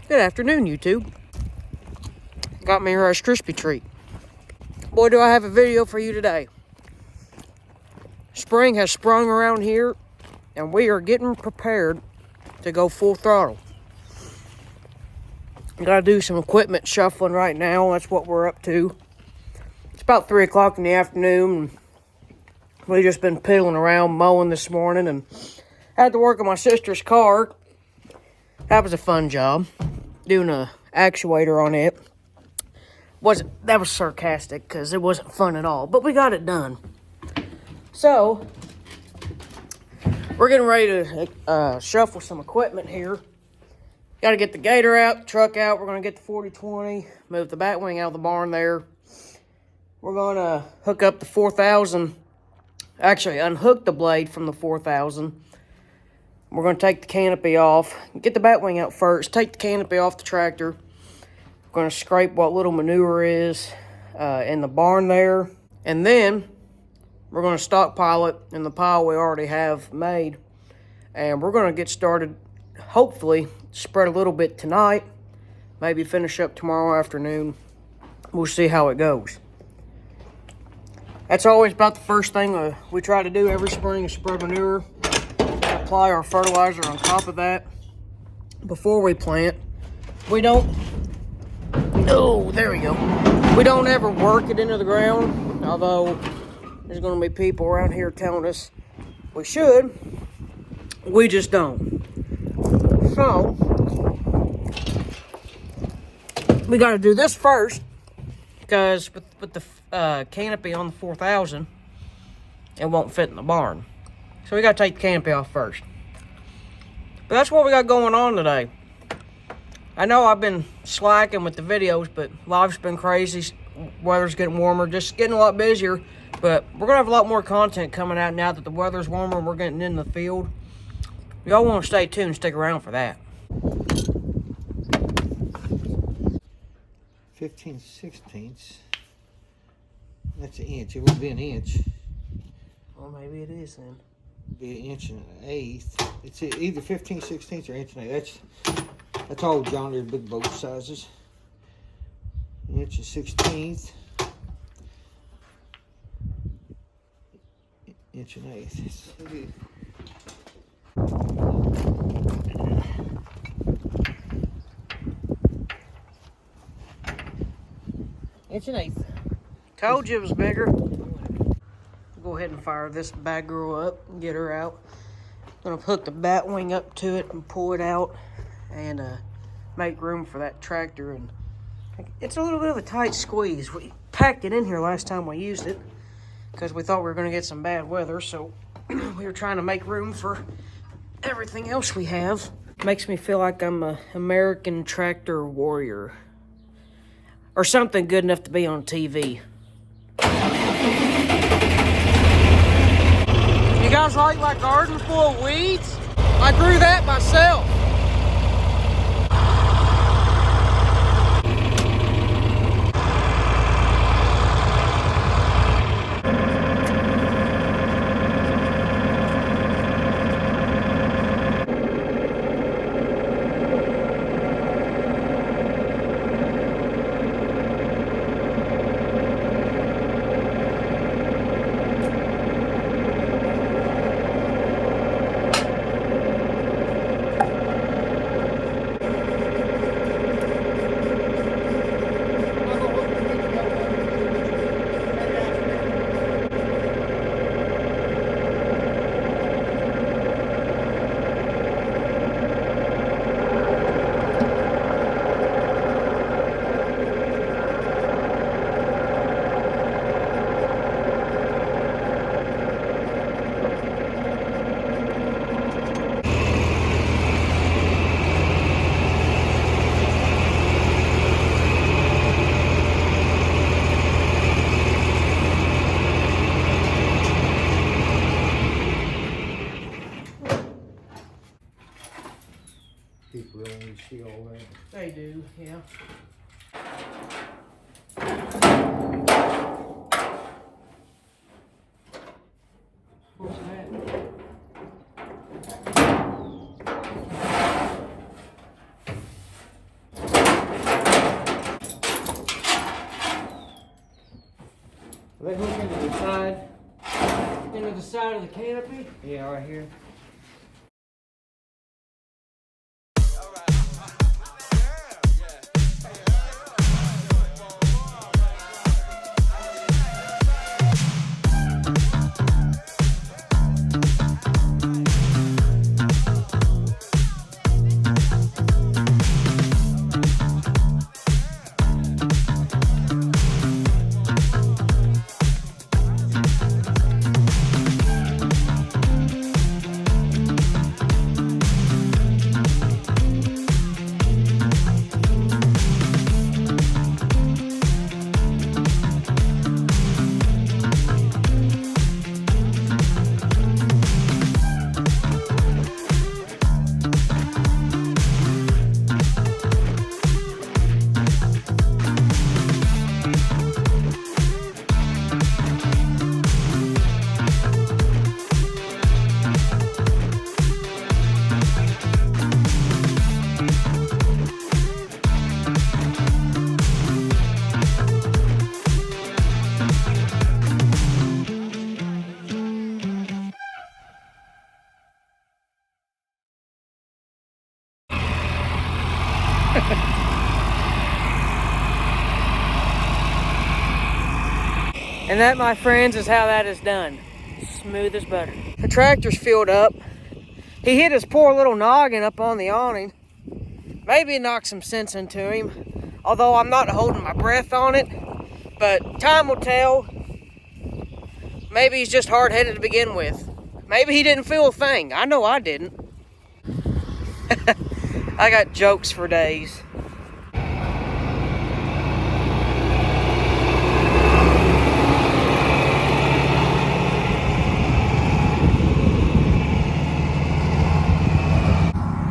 Good afternoon, YouTube. Got me a Rice Krispie treat. Boy, do I have a video for you today. Spring has sprung around here, and we are getting prepared to go full throttle. Gotta do some equipment shuffling right now. That's what we're up to. It's about 3 o'clock in the afternoon. We've just been piddling around mowing this morning and had to work on my sister's car. That was a fun job, doing a actuator on it. That was sarcastic because it wasn't fun at all, but we got it done. So we're getting ready to shuffle some equipment here. Got to get the gator out, the truck out. We're going to get the 4020, move the batwing out of the barn there. We're going to hook up the 4000, actually unhook the blade from the 4000. We're going to take the canopy off, get the batwing out first, take the canopy off the tractor. We're going to scrape what little manure is in the barn there. And then we're going to stockpile it in the pile we already have made. And we're going to get started, hopefully, spread a little bit tonight. Maybe finish up tomorrow afternoon. We'll see how it goes. That's always about the first thing we try to do every spring is spread manure. Apply our fertilizer on top of that before we plant. We don't, oh, there we go. We don't ever work it into the ground, although there's going to be people around here telling us we should. We just don't. So, we got to do this first, because with the canopy on the 4000, it won't fit in the barn. So we got to take the canopy off first. But that's what we got going on today. I know I've been slacking with the videos, but life's been crazy. Weather's getting warmer, just getting a lot busier. But we're going to have a lot more content coming out now that the weather's warmer and we're getting in the field. Y'all want to stay tuned, stick around for that. 15/16. That's an inch. It would be an inch. Well, maybe it is then. Be an inch and an eighth. It's either 15/16 or inch and an eighth. That's all John Deere big boat sizes. Inch and 16th. Inch and eighth. Inch and eighth. Told you it was bigger. Go ahead and fire this bad girl up and get her out. Gonna hook the batwing up to it and pull it out and make room for that tractor. And it's a little bit of a tight squeeze. We packed it in here last time we used it because we thought we were gonna get some bad weather, so we were trying to make room for everything else we have. Makes me feel like I'm an American tractor warrior or something good enough to be on TV. You guys like my garden full of weeds? I grew that myself. People only see all that. They do, yeah. What's that? They hook into the side of the canopy. Yeah, right here. And that, my friends, is how that is done. Smooth as butter. The tractor's filled up. He hit his poor little noggin up on the awning. Maybe it knocked some sense into him, although I'm not holding my breath on it. But time will tell. Maybe he's just hard-headed to begin with. Maybe he didn't feel a thing. I know I didn't. I got jokes for days.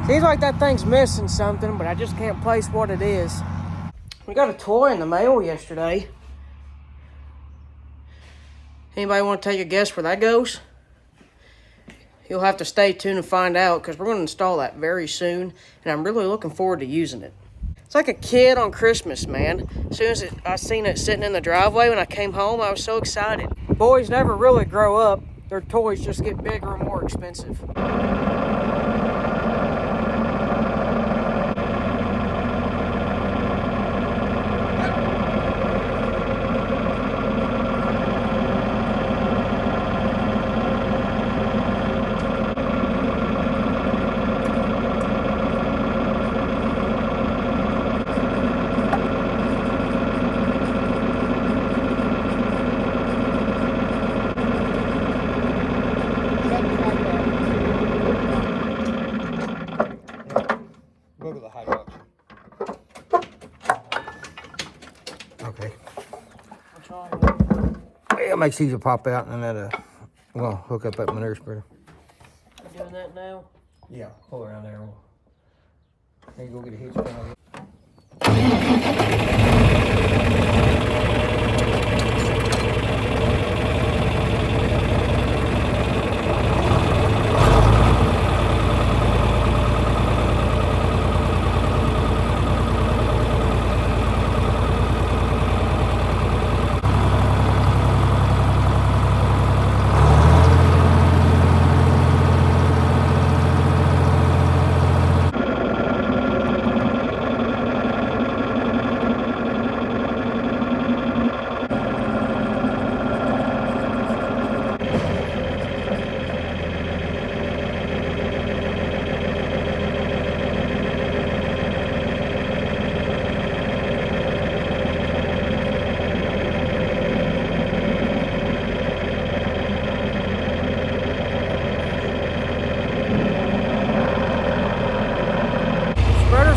Seems like that thing's missing something, but I just can't place what it is. We got a toy in the mail yesterday. Anybody want to take a guess where that goes? You'll have to stay tuned and find out, because we're going to install that very soon, and I'm really looking forward to using it. It's like a kid on Christmas, man. As soon as I seen it sitting in the driveway when I came home, I was so excited. Boys never really grow up. Their toys just get bigger and more expensive. Look at the hydraulics. Okay. Yeah, it makes these pop out, and then I'm gonna hook up that manure spreader. You doing that now? Yeah, pull around there. Then you go get a heat spreader.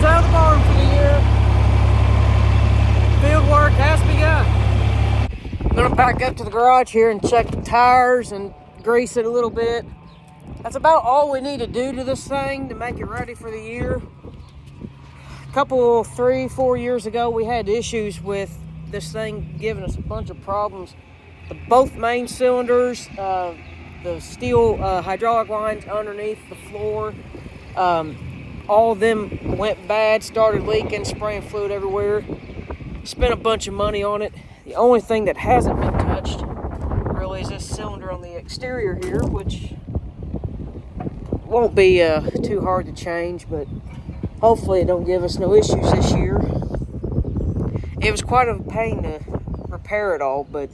Out of the barn for the year. Field work has begun. I'm gonna back up to the garage here and check the tires and grease it a little bit. That's about all we need to do to this thing to make it ready for the year. A couple, 3-4 years ago, we had issues with this thing giving us a bunch of problems. Both main cylinders, the steel hydraulic lines underneath the floor, all of them went bad, started leaking, spraying fluid everywhere. Spent a bunch of money on it. The only thing that hasn't been touched on the exterior here, which won't be too hard to change, but hopefully it don't give us no issues this year. It was quite a pain to repair it all, but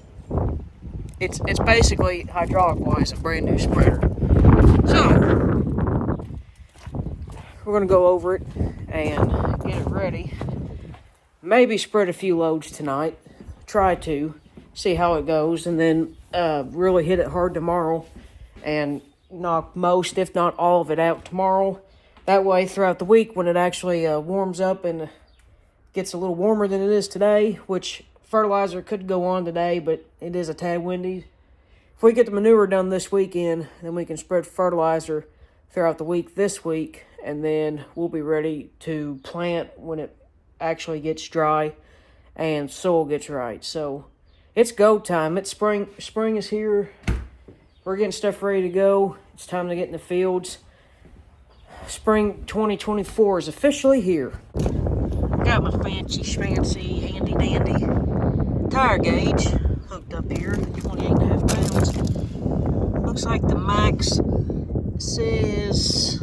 it's basically hydraulic-wise a brand new spreader. So we're gonna go over it and get it ready. Maybe spread a few loads tonight. Try to see how it goes, and then really hit it hard tomorrow and knock most, if not all of it out tomorrow. That way, throughout the week, when it actually warms up and gets a little warmer than it is today, which fertilizer could go on today, but it is a tad windy. If we get the manure done this weekend, then we can spread fertilizer throughout the week this week, and then we'll be ready to plant when it actually gets dry and soil gets right. So it's go time. It's spring. Spring is here. We're getting stuff ready to go. It's time to get in the fields. Spring 2024 is officially here. Got my fancy handy dandy tire gauge hooked up here, 28.5 pounds. Looks like the max says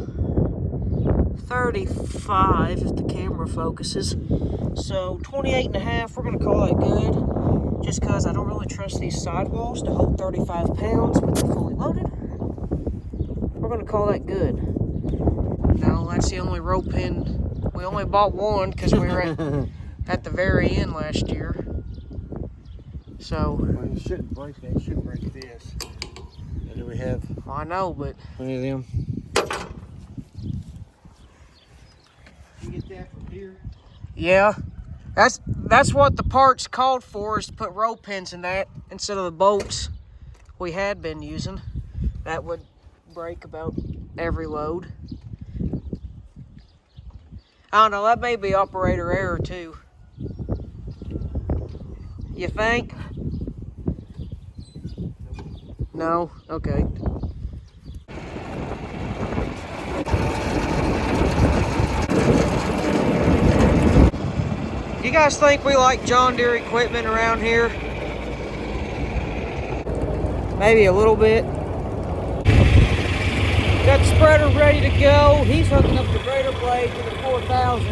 35 if the camera focuses. So 28.5, we're gonna call that good, just because I don't really trust these sidewalls to hold 35 pounds when they're fully loaded. We're gonna call that good. No, that's the only rope pin. We only bought one because we were at the very end last year. So well, you shouldn't break that. You should break this. And do we have? I know, but Plenty of them. You get that from here? yeah, that's what the parts called for, is to put rope pins in that instead of the bolts we had been using. That would break about every load. I don't know, that may be operator error too. You think? No? Okay. You guys think we like John Deere equipment around here? Maybe a little bit. Got the spreader ready to go. He's hooking up the grader blade to the 4000.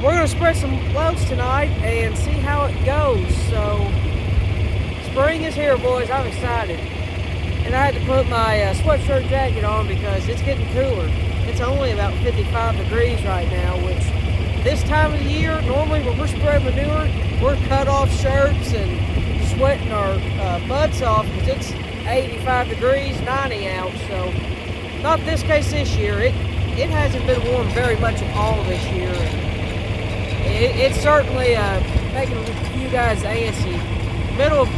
We're gonna spread some loads tonight and see how it goes. So, spring is here, boys. I'm excited. And I had to put my sweatshirt jacket on because it's getting cooler. It's only about 55 degrees right now, which this time of the year, normally when we're spreading manure, we're cut off shirts and sweating our butts off because it's 85 degrees, 90 out. So, not this case this year. It hasn't been warm very much at all this year. It's certainly making a few guys antsy. Middle of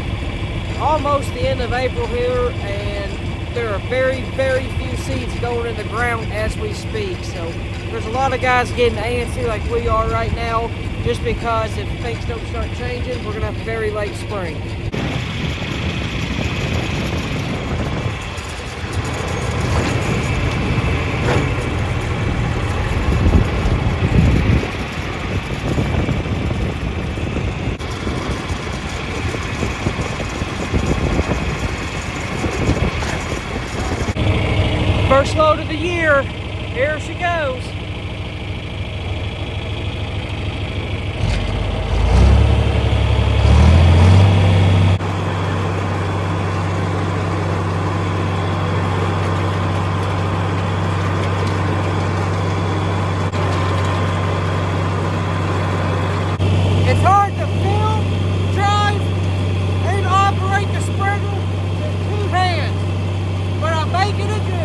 almost the end of April here, and there are very, very few seeds going in the ground as we speak. So there's a lot of guys getting antsy like we are right now, just because if things don't start changing, we're going to have a very late spring. First load of the year, here she goes. It's hard to film, drive, and operate the spreader with two hands, but I'm making it do.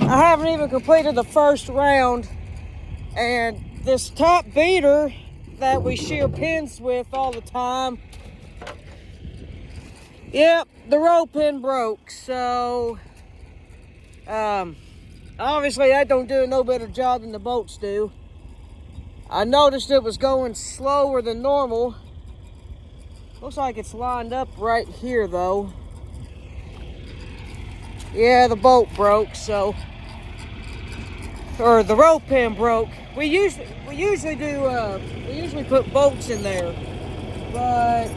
I haven't even completed the first round, and this top beater that we shear pins with all the time, yep, the rope pin broke. So obviously that don't do no better job than the bolts do. I noticed it was going slower than normal. Looks like it's lined up right here though. Yeah, the bolt broke, so, or the rope pin broke. We usually put bolts in there, but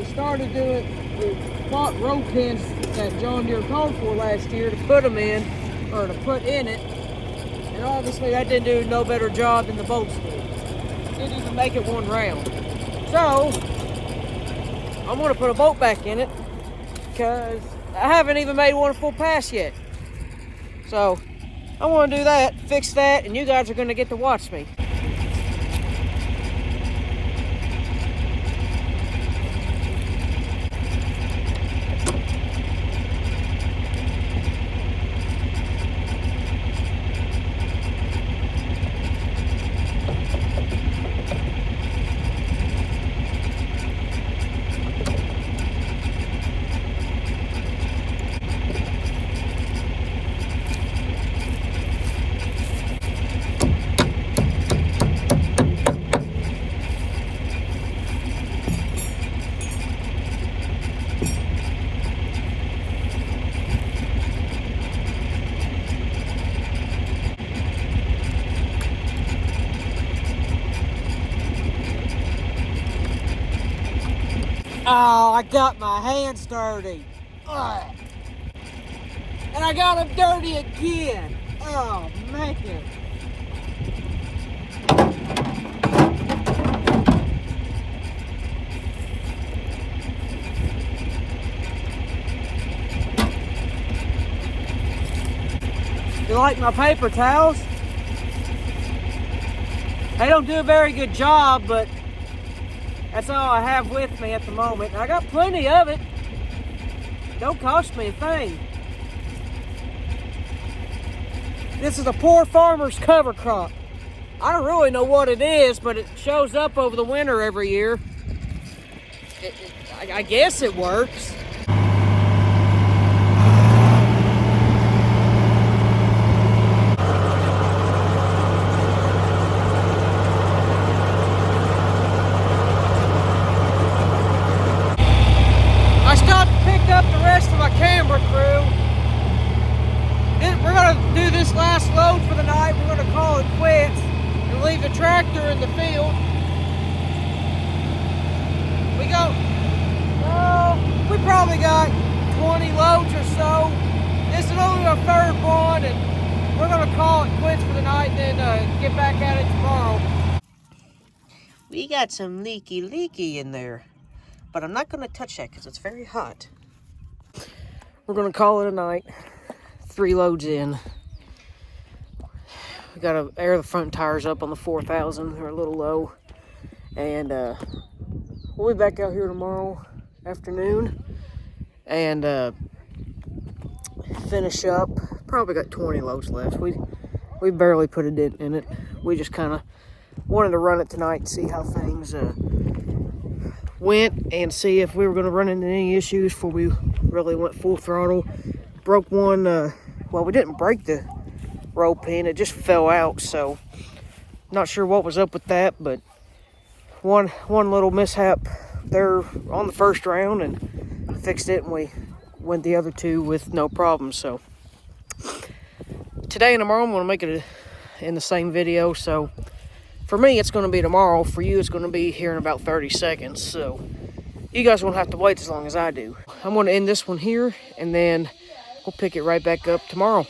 we started doing, we bought row pins that John Deere called for last year to put them in, or to put in it. And obviously that didn't do no better job than the bolts did. Didn't even make it one round. So, I'm gonna put a bolt back in it because I haven't even made one full pass yet. So, I wanna do that, fix that, and you guys are gonna get to watch me. Oh, I got my hands dirty. Ugh. And I got them dirty again. Oh, man. You like my paper towels? They don't do a very good job, but that's all I have with me at the moment. I got plenty of it. Don't cost me a thing. This is a poor farmer's cover crop. I don't really know what it is, but it shows up over the winter every year. I guess it works. I stopped to pick up the rest of my camera crew. We're gonna do this last load for the night. We're gonna call it quits and leave the tractor in the field. We probably got 20 loads or so. This is only our third one, and we're gonna call it quits for the night and then get back at it tomorrow. We got some leaky in there, but I'm not gonna touch that because it's very hot. We're gonna call it a night. 3 loads in. We gotta air the front tires up on the 4000. They're a little low. And we'll be back out here tomorrow afternoon and finish up. Probably got 20 loads left. We barely put a dent in it. We just kind of wanted to run it tonight and see how things went and see if we were going to run into any issues before we really went full throttle. Broke one, well, we didn't break the roll pin, it just fell out, so not sure what was up with that, but one little mishap there on the first round and fixed it, and we went the other 2 with no problem. So today and tomorrow I'm going to make it in the same video, so for me it's going to be tomorrow, for you it's going to be here in about 30 seconds, so you guys won't have to wait as long as I do. I'm going to end this one here, and then we'll pick it right back up tomorrow.